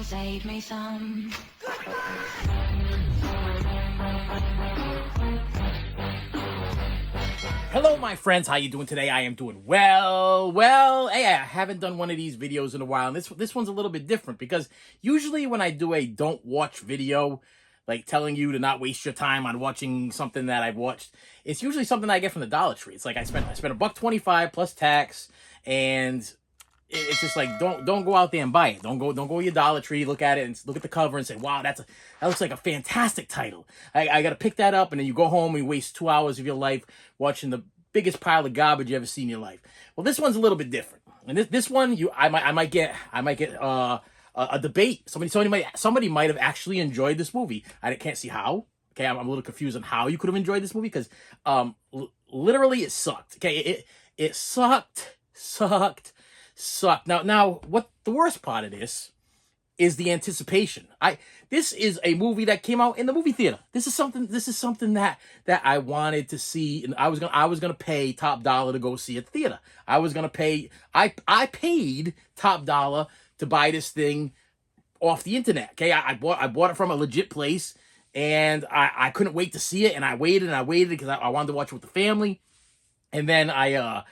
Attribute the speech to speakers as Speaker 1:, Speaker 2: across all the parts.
Speaker 1: save me some.
Speaker 2: Hello, my friends. How you doing today? I am doing well. Hey, I haven't done one of these videos in a while, and this one's a little bit different because usually when I do a don't watch video, like telling you to not waste your time on watching something that I've watched, it's usually something I get from the Dollar Tree. It's like I spent $1.25 plus tax, and it's just like don't go out there and buy it. Don't go to your Dollar Tree, look at it and look at the cover and say, wow, that looks like a fantastic title. I got to pick that up, and then you go home and you waste 2 hours of your life watching the biggest pile of garbage you ever seen in your life. Well, this one's a little bit different, and this one I might get a debate. Somebody might have actually enjoyed this movie. I can't see how. Okay, I'm a little confused on how you could have enjoyed this movie because literally it sucked. Okay, it sucked. Now, what the worst part of this is the anticipation. This is a movie that came out in the movie theater. This is something that I wanted to see, and I was gonna pay top dollar to go see at the theater. I was gonna pay. I paid top dollar to buy this thing off the internet. Okay, I bought it from a legit place, and I couldn't wait to see it, and I waited because I wanted to watch it with the family, and then I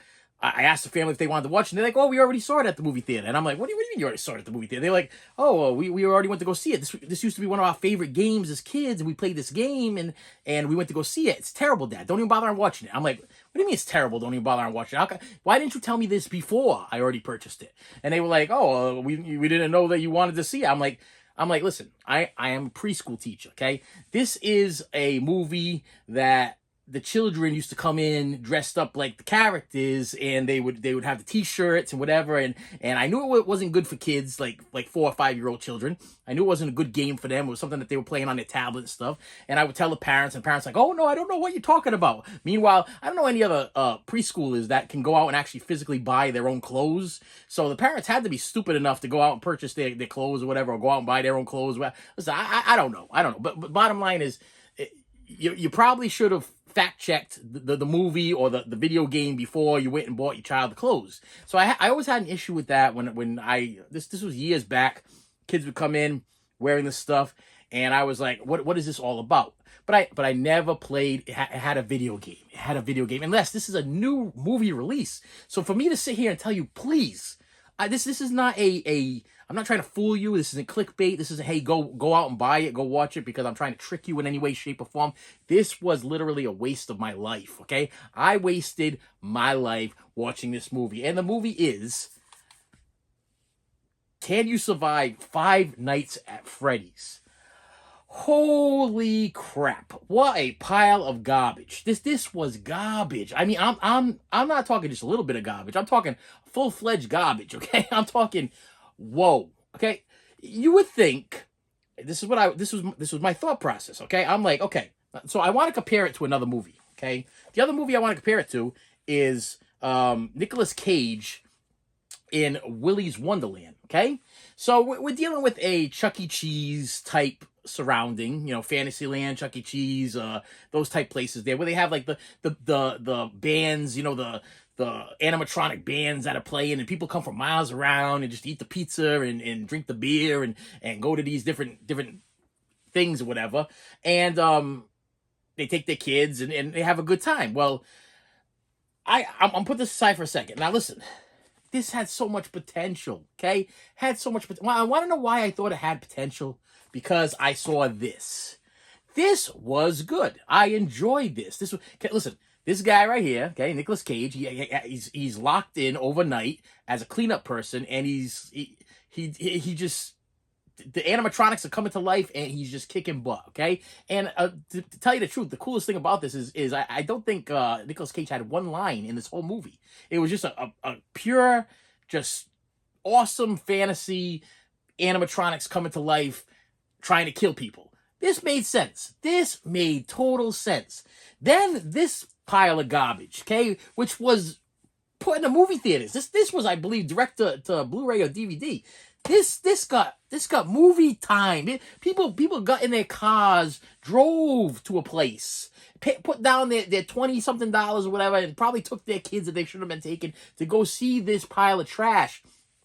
Speaker 2: asked the family if they wanted to watch it, and they're like, oh, we already saw it at the movie theater. And I'm like, what do you mean you already saw it at the movie theater? They're like, oh, we already went to go see it. This used to be one of our favorite games as kids, and we played this game, and we went to go see it. It's terrible, Dad. Don't even bother on watching it. I'm like, what do you mean it's terrible? Don't even bother on watching it. Why didn't you tell me this before I already purchased it? And they were like, oh, we didn't know that you wanted to see it. I'm like, listen, I am a preschool teacher, okay? This is a movie that the children used to come in dressed up like the characters, and they would have the t-shirts and whatever, and I knew it wasn't good for kids like 4 or 5 year old children. I knew it wasn't a good game for them. It was something that they were playing on their tablet and stuff. And I would tell the parents, and parents like, oh no, I don't know what you're talking about. Meanwhile, I don't know any other preschoolers that can go out and actually physically buy their own clothes. So the parents had to be stupid enough to go out and purchase their clothes or whatever, or go out and buy their own clothes. Listen, I don't know. But bottom line is, you probably should have fact-checked the movie or the video game before you went and bought your child the clothes. So I always had an issue with that when this was years back. Kids would come in wearing this stuff, and I was like, what is this all about? But I never played. It had a video game. It had a video game, unless this is a new movie release. So for me to sit here and tell you, please, this is not I'm not trying to fool you. This isn't clickbait. This isn't, hey, go out and buy it, go watch it, because I'm trying to trick you in any way, shape, or form. This was literally a waste of my life, okay? I wasted my life watching this movie. And the movie is, Can You Survive Five Nights at Freddy's? Holy crap. What a pile of garbage. This was garbage. I mean, I'm not talking just a little bit of garbage. I'm talking full-fledged garbage, okay? I'm talking, whoa, okay? You would think, this was my thought process, okay? I'm like, okay, so I want to compare it to another movie, okay? The other movie I want to compare it to is Nicolas Cage in Willy's Wonderland, okay? So we're dealing with a Chuck E. Cheese type surrounding, Fantasyland, Chuck E. Cheese, those type places there, where they have like the bands, the animatronic bands that are playing, and people come from miles around and just eat the pizza and drink the beer and go to these different things or whatever, and they take their kids and they have a good time. Well, I'm put this aside for a second. Now listen, this had so much potential, okay? Had so much potential. Well, I want to know why I thought it had potential. Because I saw this. This was good. I enjoyed this. Listen, this guy right here, okay, Nicolas Cage, he's locked in overnight as a cleanup person, and he just, the animatronics are coming to life, and he's just kicking butt, okay? And to tell you the truth, the coolest thing about this is I don't think Nicolas Cage had one line in this whole movie. It was just a pure, just awesome fantasy animatronics coming to life, trying to kill people. This made sense. This made total sense. Then this pile of garbage, okay, which was put in the movie theaters. This was, I believe, direct to Blu-ray or DVD. This got movie time. People got in their cars, drove to a place, put down their $20-something or whatever, and probably took their kids that they should have been taken to go see this pile of trash.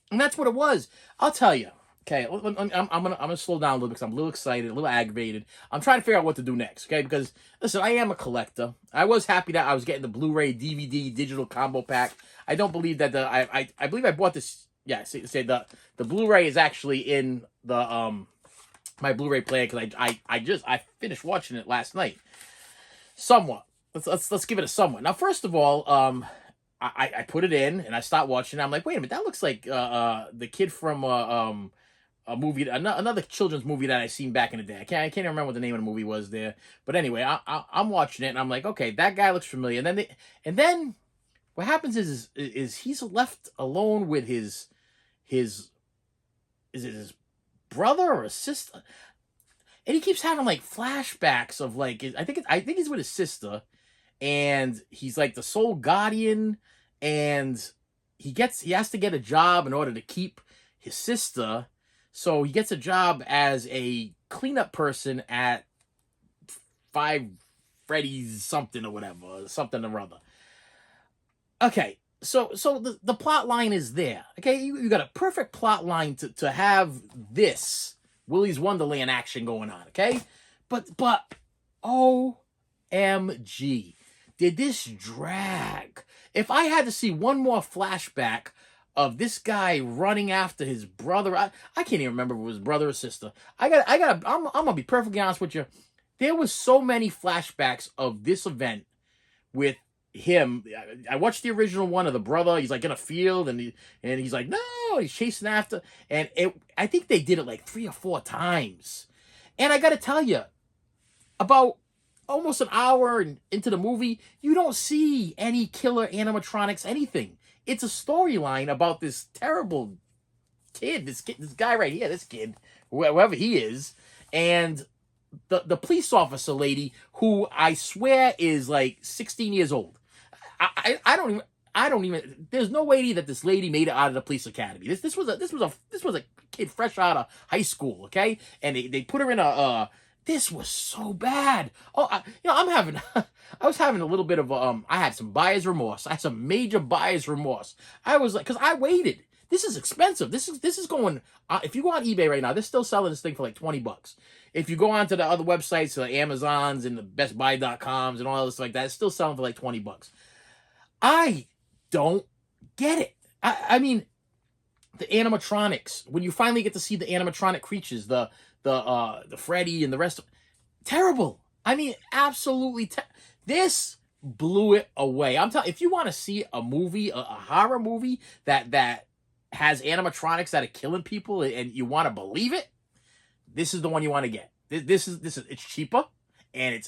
Speaker 2: And that's what it was. I'll tell you, Okay, I'm gonna slow down a little because I'm a little excited, a little aggravated. I'm trying to figure out what to do next. Okay, because listen, I am a collector. I was happy that I was getting the Blu-ray, DVD, digital combo pack. I don't believe that I believe I bought this. Yeah, say the Blu-ray is actually in the my Blu-ray player because I finished watching it last night. Somewhat. Let's give it a somewhat. Now, first of all, I put it in and I stopped watching. I'm like, wait a minute, that looks like the kid from a movie, another children's movie that I seen back in the day. I can't even remember what the name of the movie was there. But anyway, I'm watching it and I'm like, okay, that guy looks familiar. And then what happens is he's left alone with his is it his brother or his sister? And he keeps having like flashbacks of like I think he's with his sister, and he's like the sole guardian, and he has to get a job in order to keep his sister. So he gets a job as a cleanup person at Five Freddy's something or whatever, something or other. Okay, so the plot line is there. Okay, you got a perfect plot line to have this Willy's Wonderland action going on. Okay, but OMG, did this drag? If I had to see one more flashback of this guy running after his brother, I can't even remember if it was brother or sister. I'm gonna be perfectly honest with you. There was so many flashbacks of this event with him. I watched the original one of the brother. He's like in a field and he's like, no, he's chasing after. And I think they did it like 3 or 4 times. And I got to tell you, about almost an hour into the movie, you don't see any killer animatronics, anything. It's a storyline about this terrible kid, this guy right here, this kid, whoever he is, and the police officer lady who I swear is like 16 years old. I don't even. There's no way that this lady made it out of the police academy. This was a kid fresh out of high school, okay? And they put her in a. This was so bad. Oh, I was having a little bit of I had some buyer's remorse. I had some major buyer's remorse. I was like, because I waited. This is expensive. This is going. If you go on eBay right now, they're still selling this thing for like $20. If you go on to the other websites, the Amazons and the BestBuy.coms and all this like that, it's still selling for like $20. I don't get it. I mean, the animatronics. When you finally get to see the animatronic creatures, the Freddy and the rest of terrible. I mean, absolutely this blew it away. I'm telling, if you want to see a movie, a horror movie that has animatronics that are killing people and you want to believe it, this is the one you want to get. This is it's cheaper and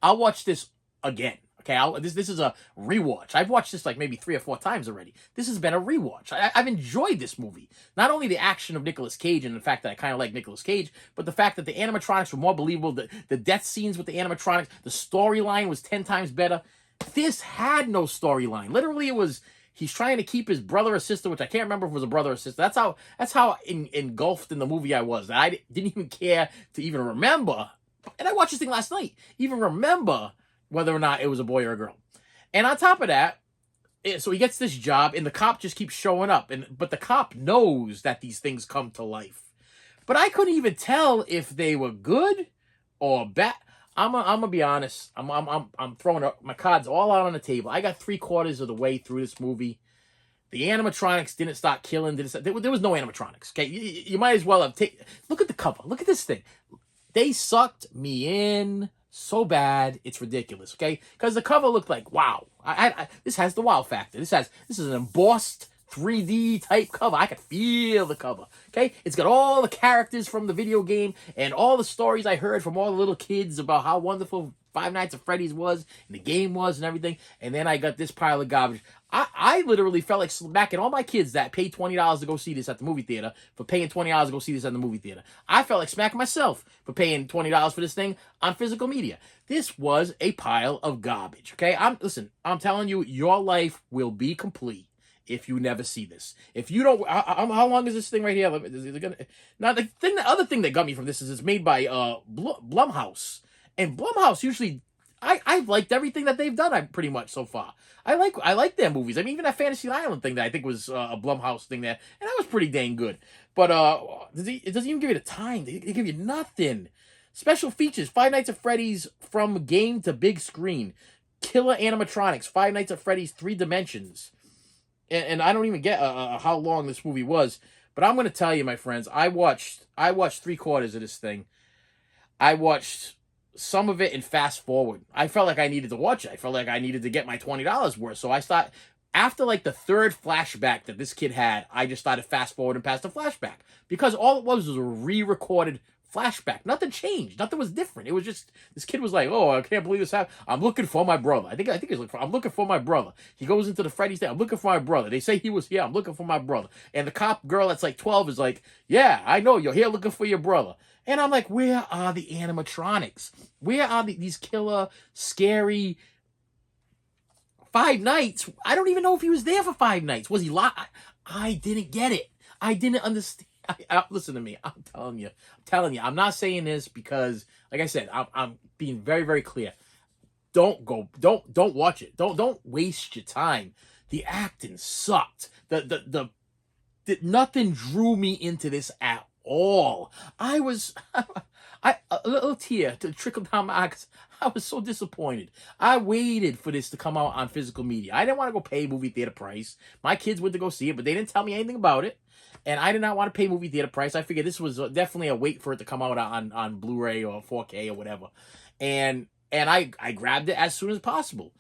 Speaker 2: I'll watch this again. Okay, this is a rewatch. I've watched this like maybe 3 or 4 times already. This has been a rewatch. I've enjoyed this movie. Not only the action of Nicolas Cage and the fact that I kind of like Nicolas Cage, but the fact that the animatronics were more believable. The death scenes with the animatronics, the storyline was 10 times better. This had no storyline. Literally, it was he's trying to keep his brother or sister, which I can't remember if it was a brother or sister. That's how engulfed in the movie I was. I didn't even care to even remember. And I watched this thing last night. Even remember whether or not it was a boy or a girl. And on top of that, so he gets this job, and the cop just keeps showing up. But the cop knows that these things come to life. But I couldn't even tell if they were good or bad. I'm gonna be honest. I'm throwing my cards all out on the table. I got 3/4 of the way through this movie. The animatronics didn't start killing. There was no animatronics. Okay, you might as well have look at the cover. Look at this thing. They sucked me in so bad, it's ridiculous, okay? Because the cover looked like, wow. This has the wow factor. This is an embossed 3D type cover. I could feel the cover, okay? It's got all the characters from the video game and all the stories I heard from all the little kids about how wonderful Five Nights at Freddy's was and the game was and everything. And then I got this pile of garbage. I literally felt like smacking all my kids that paid $20 to go see this at the movie theater for paying $20 to go see this at the movie theater. I felt like smacking myself for paying $20 for this thing on physical media. This was a pile of garbage, okay? I'm telling you, your life will be complete if you never see this. If you don't, how long is this thing right here? Now, the other thing that got me from this is it's made by Blumhouse. And Blumhouse usually, I've liked everything that they've done. I pretty much so far. I like their movies. I mean, even that Fantasy Island thing that I think was a Blumhouse thing there, and that was pretty dang good. But it doesn't even give you the time. They give you nothing. Special features: Five Nights at Freddy's from game to big screen, killer animatronics, Five Nights at Freddy's 3 Dimensions, and I don't even get how long this movie was. But I'm going to tell you, my friends, I watched 3/4 of this thing. I watched some of it in fast forward. I felt like I needed to watch it. I felt like I needed to get my $20 worth. So I started, after like the third flashback that this kid had, I just started fast forwarding past the flashback. Because all it was a re-recorded flashback. Nothing changed. Nothing was different. It was just, this kid was like, oh, I can't believe this happened. I'm looking for my brother. I think he's looking for, I'm looking for my brother. He goes into the Freddy's thing. I'm looking for my brother. They say he was here. I'm looking for my brother. And the cop girl that's like 12 is like, yeah, I know you're here looking for your brother. And I'm like, where are the animatronics? Where are these killer, scary Five Nights? I don't even know if he was there for 5 nights. Was he live? I didn't get it. I didn't understand. Listen to me. I'm telling you. I'm not saying this because, like I said, I'm being very, very clear. Don't watch it. Don't waste your time. The acting sucked. Nothing drew me into this at all. I a little tear to trickle down my eyes. I was so disappointed. I waited for this to come out on physical media. I didn't want to go pay movie theater price. My kids went to go see it, but they didn't tell me anything about it. And I did not want to pay movie theater price. I figured this was definitely a wait for it to come out on Blu-ray or 4K or whatever. And I grabbed it as soon as possible.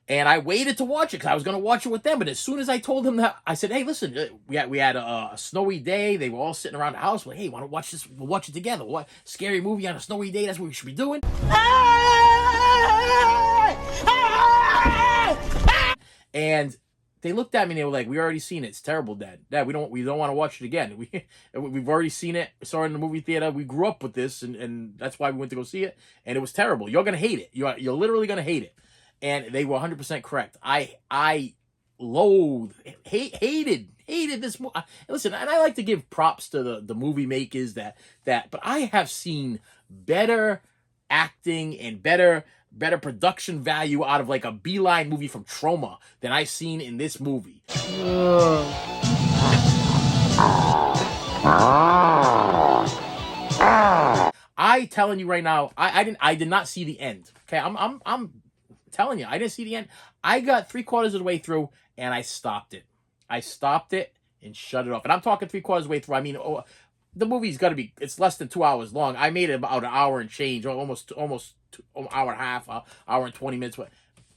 Speaker 2: And I waited to watch it because I was going to watch it with them. But as soon as I told them that, I said, hey, listen, we had a snowy day. They were all sitting around the house. Well, hey, want to watch this? We'll watch it together. What scary movie on a snowy day? That's what we should be doing. And they looked at me and they were like, we already seen it. It's terrible, Dad. Dad, we don't want to watch it again. We've already seen it. We saw it in the movie theater. We grew up with this, and that's why we went to go see it. And it was terrible. You're going to hate it. You're literally going to hate it. And they were 100% correct. I loathed, hated this movie. Listen, and I like to give props to the movie makers but I have seen better acting and better production value out of like a Beeline movie from Trauma than I've seen in this movie. I telling you right now, I did not see the end. Okay, I'm telling you, I didn't see the end. I got 3/4 of the way through and I stopped it. I stopped it and shut it off. And I'm talking 3/4 of the way through. I mean, the movie's got to be, it's less than 2 hours long. I made it about an hour and change, almost an hour and a half, hour and 20 minutes.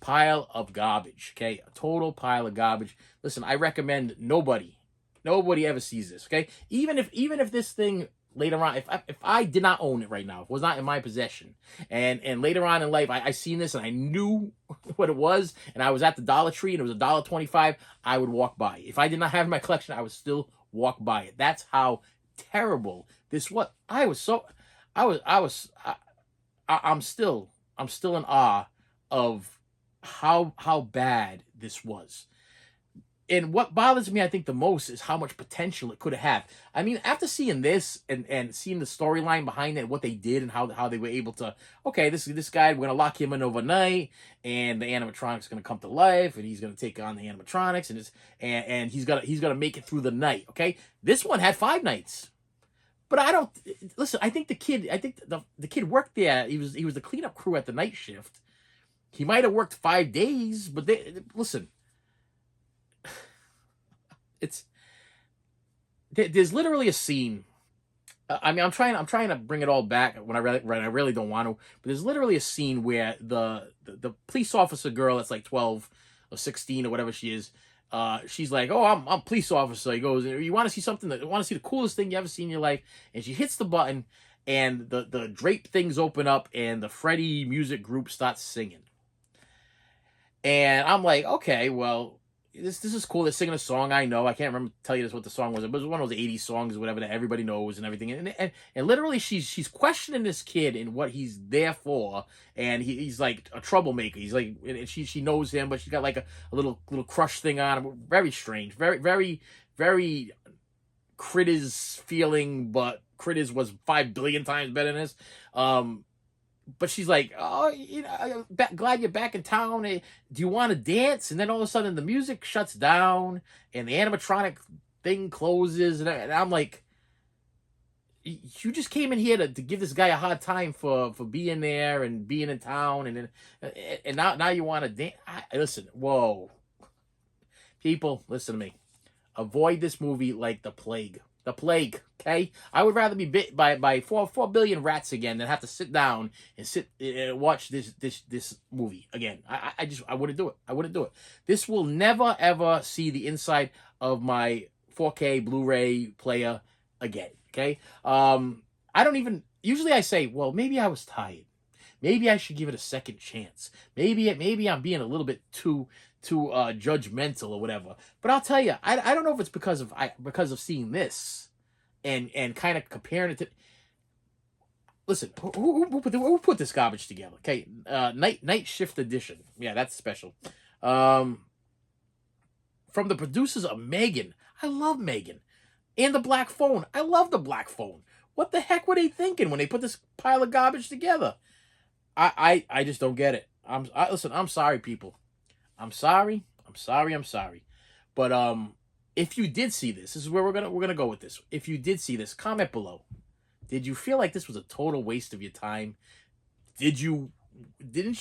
Speaker 2: Pile of garbage, okay? A total pile of garbage. Listen, I recommend nobody ever sees this, okay? Even if this thing later on, if I did not own it right now, if it was not in my possession, and later on in life I seen this and I knew what it was, and I was at the Dollar Tree and it was $1.25, I would walk by. If I did not have it in my collection, I would still walk by it. That's how terrible this was. I'm still in awe of how bad this was. And what bothers me, I think, the most is how much potential it could have had. I mean, after seeing this and seeing the storyline behind it, what they did and how they were able to, okay, this guy, we're going to lock him in overnight, and the animatronic's going to come to life, and he's going to take on the animatronics, and he's gonna make it through the night, okay? This one had 5 nights. But I don't, listen, I think the kid worked there. He was the cleanup crew at the night shift. He might have worked 5 days, but listen, there's literally a scene. I mean, I'm trying to bring it all back when I really don't want to. But there's literally a scene where the police officer girl that's like 12 or 16 or whatever she is, she's like, "Oh, I'm a police officer." He goes, "You want to see something? Want to see the coolest thing you ever seen in your life?" And she hits the button, and the drape things open up, and the Freddy music group starts singing. And I'm like, okay, well, this is cool. They're singing a song I know. I can't remember tell you what the song was. It was one of those 80s songs or whatever that everybody knows and everything. And literally she's questioning this kid and what he's there for. And he's like a troublemaker. He's like, and she knows him, but she's got like a little crush thing on him. Very strange. Very, very, very Critters feeling, but Critters was 5 billion times better than this. but she's like, "Oh, glad you're back in town. Do you want to dance?" And then all of a sudden, the music shuts down and the animatronic thing closes, and I'm like, "You just came in here to give this guy a hard time for being there and being in town, and now you want to dance?" Listen, whoa, people, listen to me. Avoid this movie like the plague. The plague. Okay, I would rather be bit by 4 billion rats again than have to sit down and sit and watch this movie again. I wouldn't do it. I wouldn't do it. This will never ever see the inside of my 4K Blu-ray player again. Okay. I don't even usually I say, well, maybe I was tired. Maybe I should give it a second chance. Maybe I'm being a little bit too judgmental or whatever. But I'll tell you, I don't know if it's because of seeing this and kind of comparing it to. Listen, who put this garbage together? Okay, night shift edition. Yeah, that's special. From the producers of Megan. I love Megan, and the Black Phone. I love the Black Phone. What the heck were they thinking when they put this pile of garbage together? I just don't get it. Listen. I'm sorry, people. I'm sorry. I'm sorry. I'm sorry. But if you did see this is where we're gonna go with this. If you did see this, comment below. Did you feel like this was a total waste of your time? Didn't you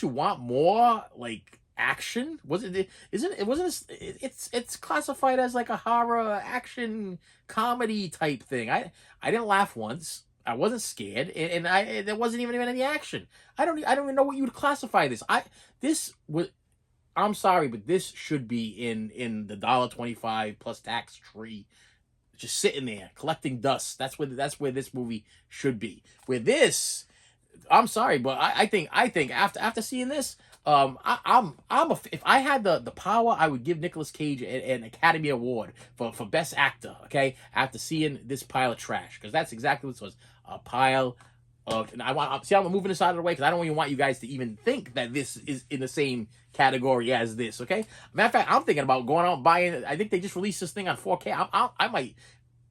Speaker 2: want more like action? It's classified as like a horror action comedy type thing. I didn't laugh once. I wasn't scared, and there wasn't even any action. I don't even know what you would classify this. This was I'm sorry, but this should be in the $1.25 plus tax tree, just sitting there collecting dust. That's where this movie should be. Where this, I'm sorry, but I think after seeing this, if I had the power, I would give Nicolas Cage an Academy Award for Best Actor. Okay, after seeing this pile of trash, because that's exactly what it was, a pile. And I'm moving this out of the way because I don't even want you guys to even think that this is in the same category as this. Okay, matter of fact, I'm thinking about going out and buying. I think they just released this thing on 4K. I might,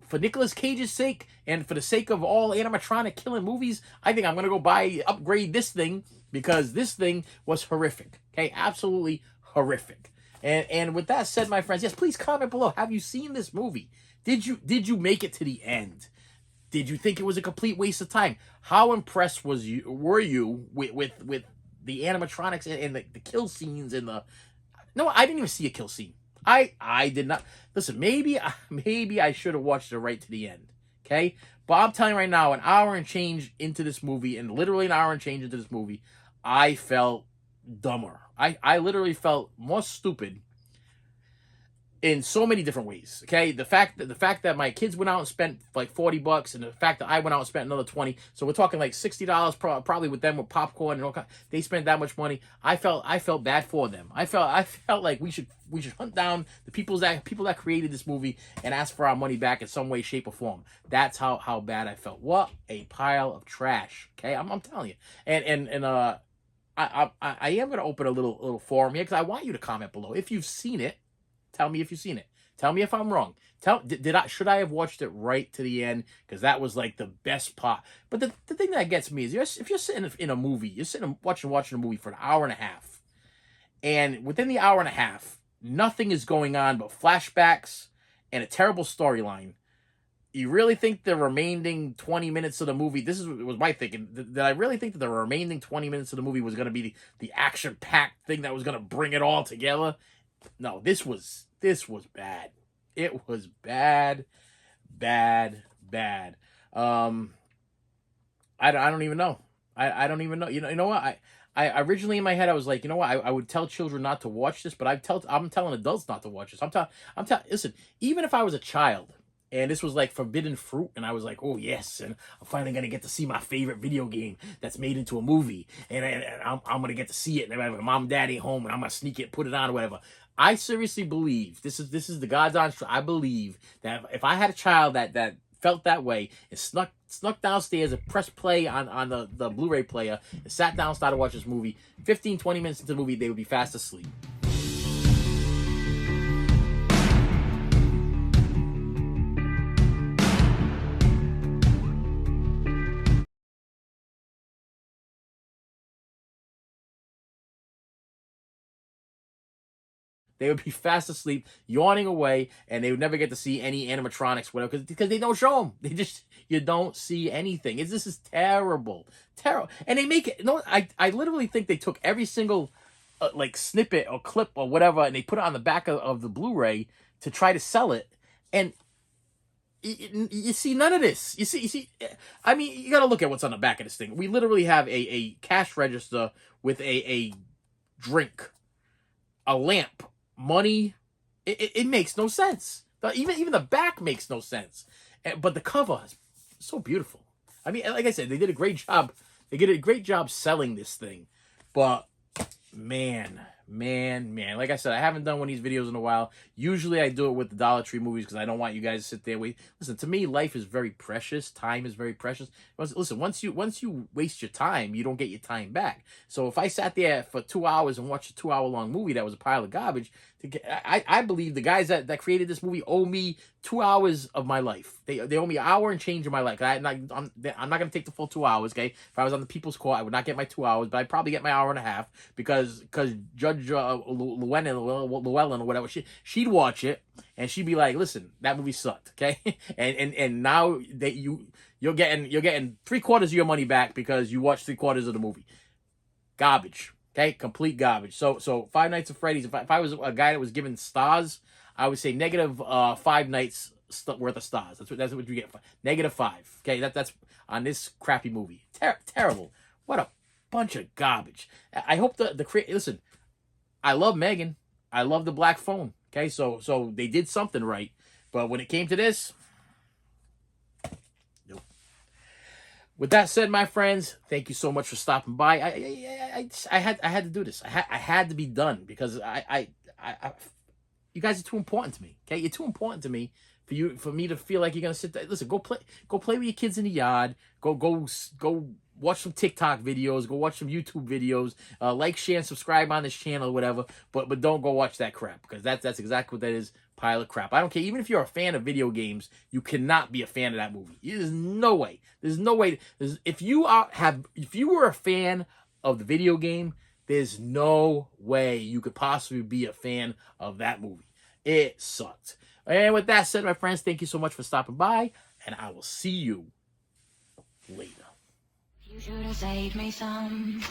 Speaker 2: for Nicolas Cage's sake and for the sake of all animatronic killing movies, I think I'm gonna go upgrade this thing because this thing was horrific. Okay, absolutely horrific. And with that said, my friends, yes, please comment below. Have you seen this movie? Did you make it to the end? Did you think it was a complete waste of time? How impressed were you with the animatronics and the kill scenes and the? No, I didn't even see a kill scene. I did not. Listen, maybe I should have watched it right to the end. Okay, but I'm telling you right now, an hour and change into this movie, and literally an hour and change into this movie, I felt dumber. I literally felt more stupid in so many different ways. Okay, the fact that my kids went out and spent like $40, and the fact that I went out and spent another 20, so we're talking like $60 probably with them with popcorn and all kind. They spent that much money. I felt bad for them. I felt like we should hunt down the people that created this movie and ask for our money back in some way, shape, or form. That's how bad I felt. What a pile of trash. Okay, I'm telling you. And I am gonna open a little forum here because I want you to comment below if you've seen it. Tell me if you've seen it. Tell me if I'm wrong. Should I have watched it right to the end? Because that was like the best part. But the thing that gets me is if you're sitting in a movie, you're sitting watching a movie for an hour and a half, and within the hour and a half, nothing is going on but flashbacks and a terrible storyline. You really think the remaining 20 minutes of the movie, was my thinking, that I really think that the remaining 20 minutes of the movie was going to be the action-packed thing that was going to bring it all together? No, this was bad. It was bad. I don't even know. I don't even know. You know what? I originally in my head I was like, you know what? I would tell children not to watch this, but I'm telling adults not to watch this. Listen, even if I was a child and this was like forbidden fruit, and I was like, oh yes, and I'm finally gonna get to see my favorite video game that's made into a movie, and I'm gonna get to see it, and my mom and dad ain't home, and I'm gonna sneak it, put it on, or whatever. I seriously believe this is the God's honest truth. I believe that if I had a child that felt that way and snuck downstairs and pressed play on the Blu-ray player and sat down and started watching this movie, 15-20 minutes into the movie, they would be fast asleep. They would be fast asleep, yawning away, and they would never get to see any animatronics, whatever, because they don't show them. They just, you don't see anything. This is terrible, terrible. And they make it. No, I literally think they took every single like snippet or clip or whatever, and they put it on the back of the Blu-ray to try to sell it, and you see none of this. You see. I mean, you got to look at what's on the back of this thing. We literally have a cash register with a drink, a lamp, money. It makes no sense. Even the back makes no sense. But the cover is so beautiful. I mean, like I said, they did a great job. They did a great job selling this thing. But man, like I said, I haven't done one of these videos in a while. Usually I do it with the Dollar Tree movies because I don't want you guys to sit there wait. Listen, to me, life is very precious. Time is very precious. Listen, once you waste your time, you don't get your time back. So if I sat there for 2 hours and watched a 2-hour-long movie that was a pile of garbage, I believe the guys that created this movie owe me 2 hours of my life. They owe me an hour and change of my life. I'm not going to take the full 2 hours, okay? If I was on the People's Court, I would not get my 2 hours, but I'd probably get my hour and a half because Judge Llewellyn or whatever, she'd watch it and she'd be like, "Listen, that movie sucked," okay? and now that you're getting 3/4 of your money back because you watched 3/4 of the movie. Garbage. Okay, complete garbage. So Five Nights at Freddy's. If I was a guy that was given stars, I would say negative 5 nights worth of stars. That's what you get. -5. Okay, that's on this crappy movie. Terrible. What a bunch of garbage. I hope listen. I love Megan. I love the Black Phone. Okay, so they did something right, but when it came to this, nope. With that said, my friends, thank you so much for stopping by. I had to do this. I had to be done because you guys are too important to me. Okay, you're too important to me for me to feel like you're gonna sit there. Listen, go play with your kids in the yard. Go watch some TikTok videos. Go watch some YouTube videos. Like, share, and subscribe on this channel or whatever. But don't go watch that crap because that's exactly what that is. Pile of crap. I don't care. Even if you're a fan of video games, you cannot be a fan of that movie. There's no way. There's no way. If you were a fan of the video game, there's no way you could possibly be a fan of that movie. It sucked. And with that said, my friends, thank you so much for stopping by, and I will see you later. You should have saved me some.